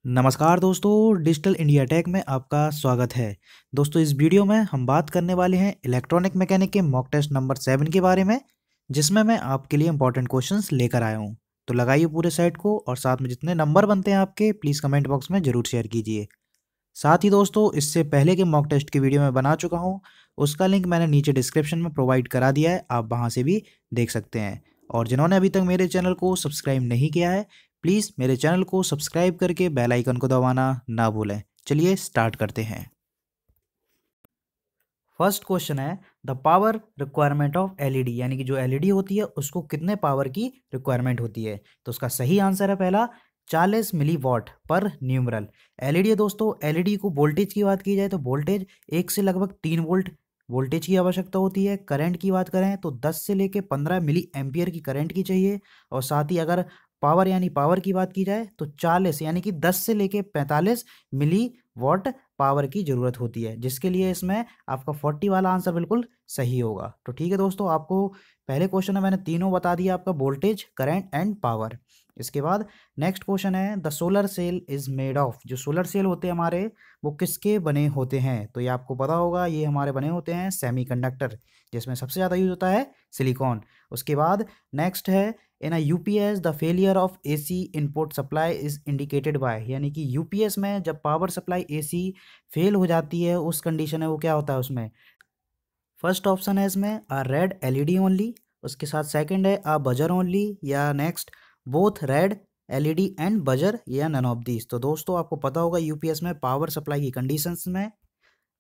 नमस्कार दोस्तों, digital India take में आपका स्वागत है। दोस्तों, इस वीडियो में हम बात करने वाले हैं इलेक्ट्रॉनिक मैकेनिक के मॉक टेस्ट नंबर 7 के बारे में, जिसमें मैं आपके लिए इंपॉर्टेंट क्वेश्चंस लेकर आया हूं। तो लगाइए पूरे सेट को और साथ में जितने नंबर बनते हैं आपके प्लीज़ कमेंट बॉक्स में ज़रूर शेयर कीजिए। साथ ही दोस्तों, इससे पहले के मॉक टेस्ट की वीडियो मैं बना चुका हूँ, उसका लिंक मैंने नीचे डिस्क्रिप्शन में प्रोवाइड करा दिया है, आप वहाँ से भी देख सकते हैं। और जिन्होंने अभी तक मेरे चैनल को सब्सक्राइब नहीं किया है, प्लीज़ मेरे चैनल को सब्सक्राइब करके बेल आइकन को दबाना ना भूलें। चलिए स्टार्ट करते हैं। फर्स्ट क्वेश्चन है, the power requirement of LED, यानी कि जो एलईडी होती है उसको कितने पावर की रिक्वायरमेंट होती है। तो उसका सही आंसर है पहला 40 मिली वॉट पर न्यूमरल। एलईडी है दोस्तों, एलईडी को वोल्टेज की बात की जाए तो वोल्टेज 1 से लगभग 3 वोल्ट वोल्टेज की आवश्यकता होती है। करंट की बात करें तो 10 से लेके 15 मिली एम्पियर की करंट की चाहिए। और साथ ही अगर पावर यानी पावर की बात की जाए तो 40 यानी कि 10 से लेके 45 मिली वॉट पावर की ज़रूरत होती है, जिसके लिए इसमें आपका 40 वाला आंसर बिल्कुल सही होगा। तो ठीक है दोस्तों, आपको पहले क्वेश्चन में मैंने तीनों बता दिया, आपका वोल्टेज, करंट एंड पावर। इसके बाद नेक्स्ट क्वेश्चन है, the solar cell is made of. जो सोलर सेल होते हैं हमारे, वो किसके बने होते हैं। तो ये आपको पता होगा, ये हमारे बने होते हैं सेमीकंडक्टर, जिसमें सबसे ज़्यादा यूज होता है सिलिकॉन। उसके बाद नेक्स्ट है, in a UPS the failure of AC input supply is indicated by, यानी कि यूपीएस में जब पावर सप्लाई एसी फेल हो जाती है, उस कंडीशन में वो क्या होता है उसमें। फर्स्ट ऑप्शन है इसमें अ रेड एलईडी ओनली, उसके साथ सेकंड है अ बजर ओनली, या next both red LED and buzzer, या नन ऑफ दीज। तो दोस्तों आपको पता होगा, यूपीएस में पावर सप्लाई की कंडीशंस में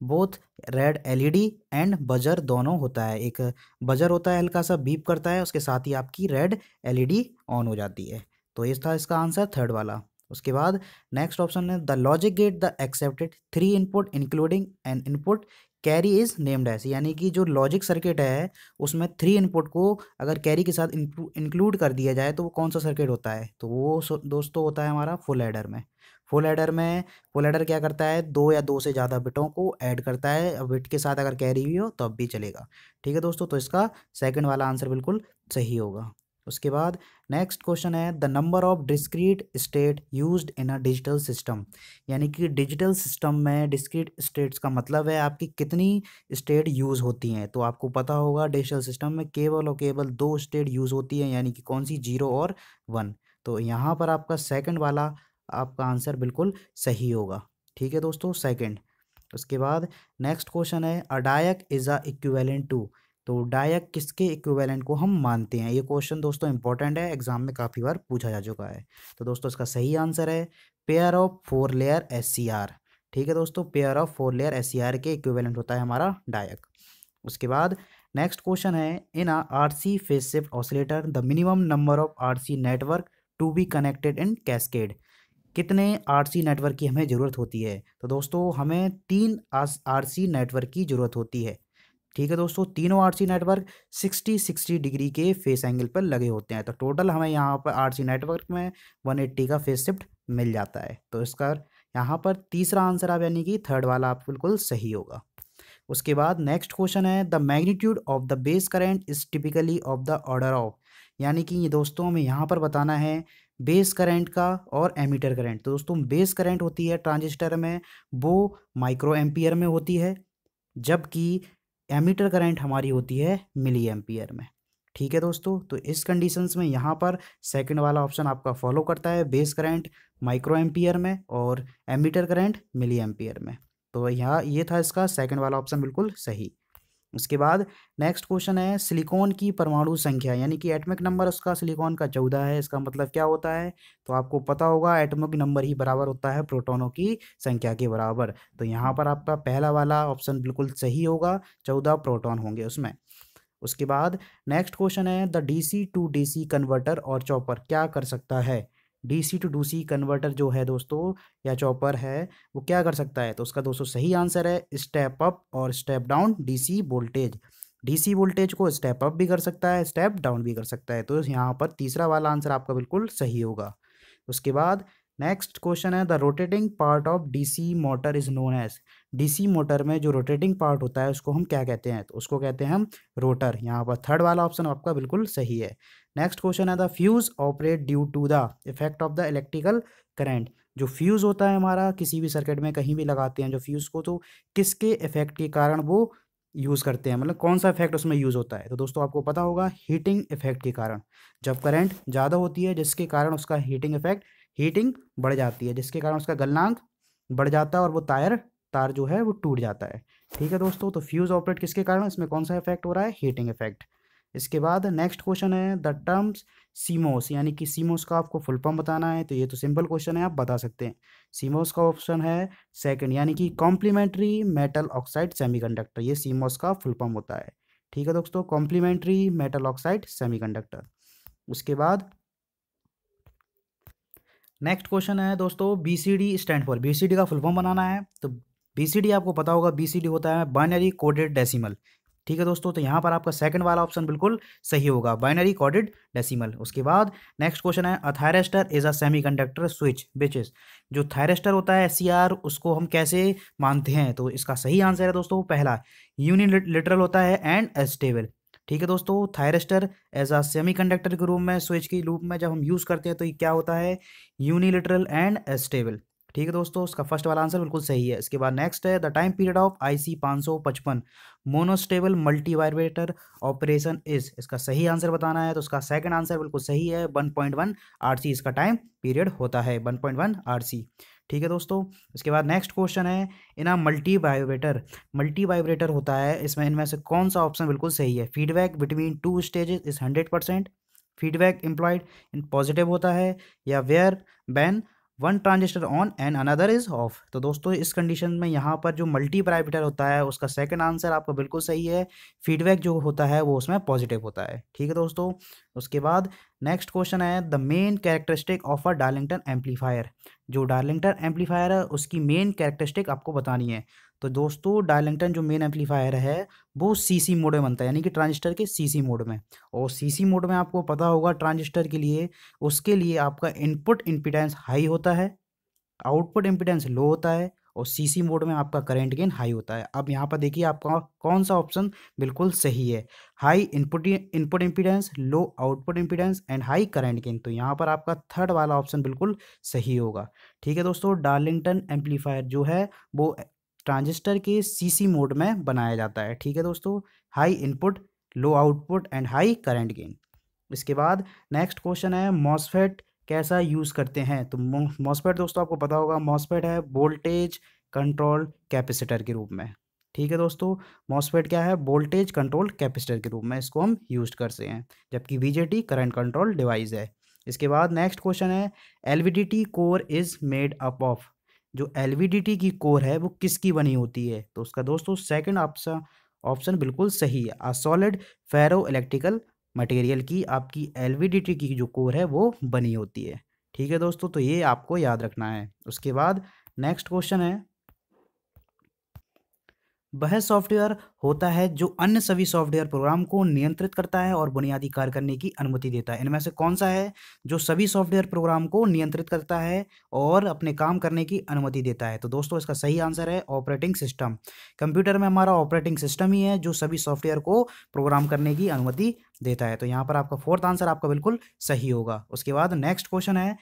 both red LED and buzzer दोनों होता है। एक बजर होता है, हल्का सा बीप करता है, उसके साथ ही आपकी रेड एलईडी ऑन हो जाती है। तो ये था इसका आंसर थर्ड वाला। उसके बाद नेक्स्ट ऑप्शन है, the logic gate the accepted 3 input including an input carry is named as, यानी कि जो लॉजिक सर्किट है उसमें 3 इनपुट को अगर कैरी के साथ इंक्लूड कर दिया जाए तो वो कौन सा सर्किट होता है। तो वो दोस्तों होता है हमारा फुल एडर में। फुल एडर में फुल एडर क्या करता है, 2 या 2 से ज़्यादा बिटों को ऐड करता है, बिट के साथ अगर कैरी भी हो तो अब भी चलेगा। ठीक है दोस्तों, तो इसका सेकंड वाला आंसर बिल्कुल सही होगा। उसके बाद नेक्स्ट क्वेश्चन है, the number of discrete state used in a digital system, यानी कि डिजिटल सिस्टम में डिस्क्रीट स्टेट्स का मतलब है आपकी कितनी स्टेट यूज़ होती हैं। तो आपको पता होगा, डिजिटल सिस्टम में केवल और केवल 2 स्टेट यूज़ होती हैं, यानी कि कौन सी, 0 और 1। तो यहाँ पर आपका सेकंड वाला आपका आंसर बिल्कुल सही होगा। ठीक है दोस्तों, सेकंड। उसके बाद नेक्स्ट क्वेश्चन है, अ डायक इज अ इक्विवेलेंट टू। तो डायक किसके इक्विवेलेंट को हम मानते हैं। ये क्वेश्चन दोस्तों इंपॉर्टेंट है, एग्जाम में काफ़ी बार पूछा जा चुका है। तो दोस्तों इसका सही आंसर है पेयर ऑफ 4 लेयर एससीआर। ठीक है दोस्तों, पेयर ऑफ 4 लेयर एससीआर के इक्विवेलेंट होता है हमारा डायक। उसके बाद नेक्स्ट क्वेश्चन है, in a RC phase shift oscillator the minimum number of RC network to be connected in cascade, कितने आरसी नेटवर्क की हमें ज़रूरत होती है। तो दोस्तों हमें 3 आरसी नेटवर्क की ज़रूरत होती है। ठीक है दोस्तों, तीनों आरसी नेटवर्क 60-60 डिग्री के फेस एंगल पर लगे होते हैं। तो टोटल हमें यहाँ पर आरसी नेटवर्क में 180 का फेस शिफ्ट मिल जाता है। तो इसका यहाँ पर तीसरा आंसर आप यानी कि थर्ड वाला आप बिल्कुल सही होगा। उसके बाद नेक्स्ट क्वेश्चन है, the magnitude of the base current is typically of the order of, यानी कि ये दोस्तों हमें यहाँ पर बताना है बेस करंट का और एमीटर करंट। तो दोस्तों बेस करंट होती है ट्रांजिस्टर में, वो माइक्रो एम्पियर में होती है, जबकि एमीटर करंट हमारी होती है मिली एम्पियर में। ठीक है दोस्तों, तो इस कंडीशंस में यहाँ पर सेकंड वाला ऑप्शन आपका फॉलो करता है, बेस करंट माइक्रो एम्पियर में और एमीटर करंट मिली एम्पियर में। तो यहाँ ये था इसका सेकंड वाला ऑप्शन बिल्कुल सही। उसके बाद नेक्स्ट क्वेश्चन है, सिलिकॉन की परमाणु संख्या, यानी कि एटॉमिक नंबर उसका सिलिकॉन का 14 है। इसका मतलब क्या होता है, तो आपको पता होगा एटॉमिक नंबर ही बराबर होता है प्रोटॉनों की संख्या के बराबर। तो यहाँ पर आपका पहला वाला ऑप्शन बिल्कुल सही होगा, 14 प्रोटॉन होंगे उसमें। उसके बाद नेक्स्ट क्वेश्चन है, the DC to DC converter और चॉपर क्या कर सकता है। डीसी टू डीसी कन्वर्टर जो है दोस्तों या चॉपर है, वो क्या कर सकता है। तो उसका दोस्तों सही आंसर है स्टेप अप और step down DC voltage. DC voltage को स्टेप अप भी कर सकता है, स्टेप डाउन भी कर सकता है। तो यहाँ पर तीसरा वाला आंसर आपका बिल्कुल सही होगा। उसके बाद नेक्स्ट क्वेश्चन है, the rotating part of DC motor is known as. DC motor में जो रोटेटिंग पार्ट होता है उसको हम क्या कहते हैं, तो उसको कहते हैं हम रोटर। यहाँ पर थर्ड वाला ऑप्शन आपका बिल्कुल सही है। नेक्स्ट क्वेश्चन है, the fuse operate due to the effect of the electrical current. जो फ्यूज़ होता है हमारा किसी भी सर्किट में कहीं भी लगाते हैं जो फ्यूज़ को, तो किसके इफेक्ट के कारण वो यूज़ करते हैं, मतलब कौन सा इफेक्ट उसमें यूज़ होता है। तो दोस्तों आपको पता होगा हीटिंग इफेक्ट के कारण, जब करंट ज़्यादा होती है जिसके कारण उसका हीटिंग इफेक्ट, हीटिंग बढ़ जाती है जिसके कारण उसका गलनांक बढ़ जाता है और वो तार जो है वो टूट जाता है। ठीक है दोस्तों, तो फ्यूज़ ऑपरेट किसके कारण, इसमें कौन सा इफेक्ट हो रहा है, हीटिंग इफेक्ट। इसके बाद नेक्स्ट क्वेश्चन है द टर्म्स सीमोस, यानी कि सीमोस का आपको फुल फॉर्म बताना है। तो ये तो सिंपल क्वेश्चन है, आप बता सकते हैं। सीमोस का ऑप्शन है सेकंड, यानी कि कॉम्प्लीमेंट्री मेटल ऑक्साइड सेमीकंडक्टर, ये सीमोस का फुल फॉर्म होता है। ठीक है दोस्तों, कॉम्प्लीमेंट्री मेटल ऑक्साइड सेमीकंडक्टर। उसके बाद नेक्स्ट क्वेश्चन है दोस्तों बीसीडी स्टैंड फॉर, बीसीडी का फुल फॉर्म बनाना है। तो बीसीडी आपको पता होगा, बीसीडी होता है बाइनरी कोडेड डेसिमल। ठीक है दोस्तों, तो यहाँ पर आपका सेकंड वाला ऑप्शन बिल्कुल सही होगा, बाइनरी कोडेड डेसिमल। उसके बाद नेक्स्ट क्वेश्चन है a thyristor is a semiconductor switch which is, जो थायरिस्टर होता है एससीआर उसको हम कैसे मानते हैं। तो इसका सही आंसर है दोस्तों पहला, यूनिलिटरल होता है एंड अस्टेबल। ठीक है दोस्तों, थायरिस्टर एज अ सेमीकंडक्टर के रूप में स्विच के रूप में जब हम यूज़ करते हैं तो ये क्या होता है, यूनिलिटरल एंड स्टेबल। ठीक है दोस्तों, उसका फर्स्ट वाला आंसर बिल्कुल सही है। इसके बाद नेक्स्ट है the time period of IC 555 monostable multi vibrator operation is, इसका सही आंसर बताना है। तो उसका सेकंड आंसर बिल्कुल सही है, 1.1 RC इसका टाइम पीरियड होता है, 1.1 RC। ठीक है दोस्तों, इसके बाद नेक्स्ट क्वेश्चन है इन अ मल्टी वाइब्रेटर होता है, इसमें इनमें से कौन सा ऑप्शन बिल्कुल सही है, feedback between two stages is 100%, feedback employed in positive होता है, या where ban one transistor on and another is off. तो दोस्तों इस कंडीशन में यहाँ पर जो मल्टी वाइब्रेटर होता है उसका सेकंड आंसर आपका बिल्कुल सही है, फीडबैक जो होता है वो उसमें पॉजिटिव होता है। ठीक है दोस्तों, उसके बाद नेक्स्ट क्वेश्चन है the main characteristic of a Darlington amplifier, जो डार्लिंगटन एम्पलीफायर है उसकी मेन कैरेक्टरिस्टिक आपको बतानी है। तो दोस्तों डार्लिंगटन जो मेन एम्पलीफायर है वो सीसी मोड में बनता है, यानी कि ट्रांजिस्टर के सीसी मोड में। और सीसी मोड में आपको पता होगा ट्रांजिस्टर के लिए, उसके लिए आपका इनपुट इम्पीडेंस हाई होता है, आउटपुट इम्पीडेंस लो होता है, और सीसी मोड में आपका करंट गेन हाई होता है। अब यहाँ पर देखिए आपका कौन सा ऑप्शन बिल्कुल सही है, high input impedance, low output impedance and high current gain. तो यहाँ पर आपका थर्ड वाला ऑप्शन बिल्कुल सही होगा। ठीक है दोस्तों, डार्लिंगटन एम्पलीफायर जो है वो ट्रांजिस्टर के सीसी मोड में बनाया जाता है। ठीक है दोस्तों, high input, low output and high current gain. इसके बाद नेक्स्ट क्वेश्चन है मॉसफेट कैसा यूज़ करते हैं। तो मॉसफेट दोस्तों आपको पता होगा, मॉसफेट है वोल्टेज कंट्रोल कैपेसिटर के रूप में। ठीक है दोस्तों, मॉसफेट क्या है, वोल्टेज कंट्रोल कैपेसिटर के रूप में इसको हम यूज करते हैं, जबकि बीजेटी करंट कंट्रोल डिवाइस है। इसके बाद नेक्स्ट क्वेश्चन है LVDT core is made up of, जो एलवीडीटी की कोर है वो किसकी बनी होती है। तो उसका दोस्तों सेकंड ऑप्शन बिल्कुल सही है, a solid ferro electrical material की आपकी एलवीडीटी की जो कोर है वो बनी होती है। ठीक है दोस्तों, तो ये आपको याद रखना है। उसके बाद नेक्स्ट क्वेश्चन है वह सॉफ्टवेयर होता है जो अन्य सभी सॉफ्टवेयर प्रोग्राम को नियंत्रित करता है और बुनियादी कार्य करने की अनुमति देता है। इनमें से कौन सा है जो सभी सॉफ्टवेयर प्रोग्राम को नियंत्रित करता है और अपने काम करने की अनुमति देता है। तो दोस्तों इसका सही आंसर है ऑपरेटिंग सिस्टम। कंप्यूटर में हमारा ऑपरेटिंग सिस्टम ही है जो सभी सॉफ्टवेयर को प्रोग्राम करने की अनुमति देता है। तो यहाँ पर आपका फोर्थ आंसर आपका बिल्कुल सही होगा। उसके बाद नेक्स्ट क्वेश्चन है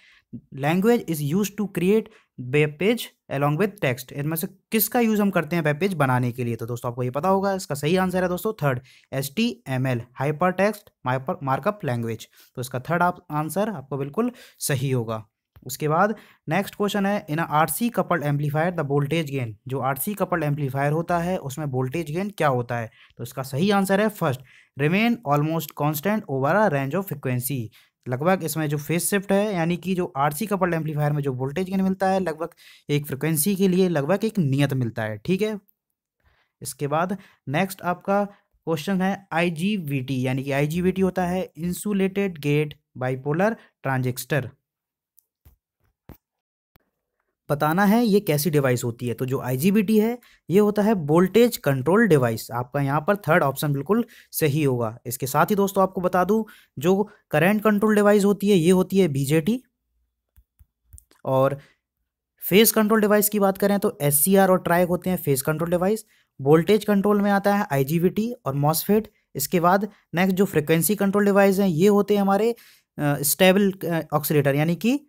language is use to create web page along with text, इनमें से किसका यूज हम करते हैं वेब पेज बनाने के लिए। तो दोस्तों आपको ये पता होगा, इसका सही आंसर है दोस्तों third, HTML hyper text markup language. तो इसका थर्ड आंसर आपको बिल्कुल सही होगा। उसके बाद नेक्स्ट क्वेश्चन है इन RC coupled amplifier the voltage gain, जो RC कपल्ड एम्पलीफायर होता है उसमें वोल्टेज गेन क्या होता है। तो इसका सही आंसर है first, remain almost constant over a range of frequency, लगभग इसमें जो फेज शिफ्ट है यानी कि जो RC कपल्ड एम्पलीफायर में जो वोल्टेज गेन मिलता है लगभग एक फ्रिक्वेंसी के लिए लगभग एक नियत मिलता है। ठीक है, इसके बाद नेक्स्ट आपका क्वेश्चन है IGBT, यानी कि IGBT होता है इंसुलेटेड गेट बाइपोलर ट्रांजिस्टर, बताना है ये कैसी डिवाइस होती है। तो जो IGBT है ये होता है वोल्टेज कंट्रोल डिवाइस, आपका यहाँ पर थर्ड ऑप्शन बिल्कुल सही होगा। इसके साथ ही दोस्तों आपको बता दूं जो करंट कंट्रोल डिवाइस होती है ये होती है BJT, और फेज कंट्रोल डिवाइस की बात करें तो SCR और ट्राइक होते हैं phase control device. Voltage control में आता है IGBT और मॉसफेट। इसके बाद नेक्स्ट जो फ्रिक्वेंसी कंट्रोल डिवाइस हैं ये होते हैं हमारे स्टेबल ऑक्सीलेटर, यानी कि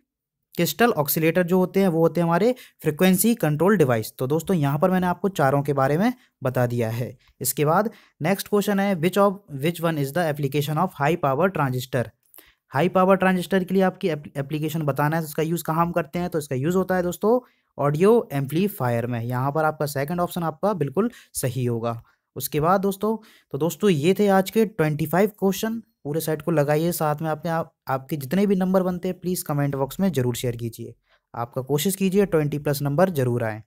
क्रिस्टल ऑक्सीलेटर जो होते हैं वो होते हैं हमारे फ्रिक्वेंसी कंट्रोल डिवाइस। तो दोस्तों यहाँ पर मैंने आपको चारों के बारे में बता दिया है। इसके बाद नेक्स्ट क्वेश्चन है, which one is the application of high power transistor. High power transistor के लिए आपकी एप्लीकेशन बताना है, तो इसका यूज़ कहाँ हम करते हैं, तो इसका यूज़ होता है दोस्तों ऑडियो एम्पलीफायर में। यहाँ पर आपका सेकंड ऑप्शन आपका बिल्कुल सही होगा। उसके बाद दोस्तों, तो दोस्तों ये थे आज के 25 क्वेश्चन। पूरे सेट को लगाइए, साथ में आपके जितने भी नंबर बनते हैं प्लीज़ कमेंट बॉक्स में ज़रूर शेयर कीजिए। आपका कोशिश कीजिए 20+ नंबर ज़रूर आए।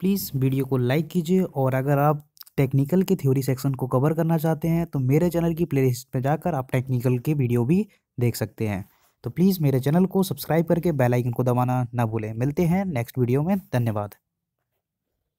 प्लीज़ वीडियो को लाइक कीजिए, और अगर आप टेक्निकल के थ्योरी सेक्शन को कवर करना चाहते हैं तो मेरे चैनल की प्लेलिस्ट में जाकर आप टेक्निकल के वीडियो भी देख सकते हैं। तो प्लीज़ मेरे चैनल को सब्सक्राइब करके बेल आइकन को दबाना ना भूलें। मिलते हैं नेक्स्ट वीडियो में। धन्यवाद।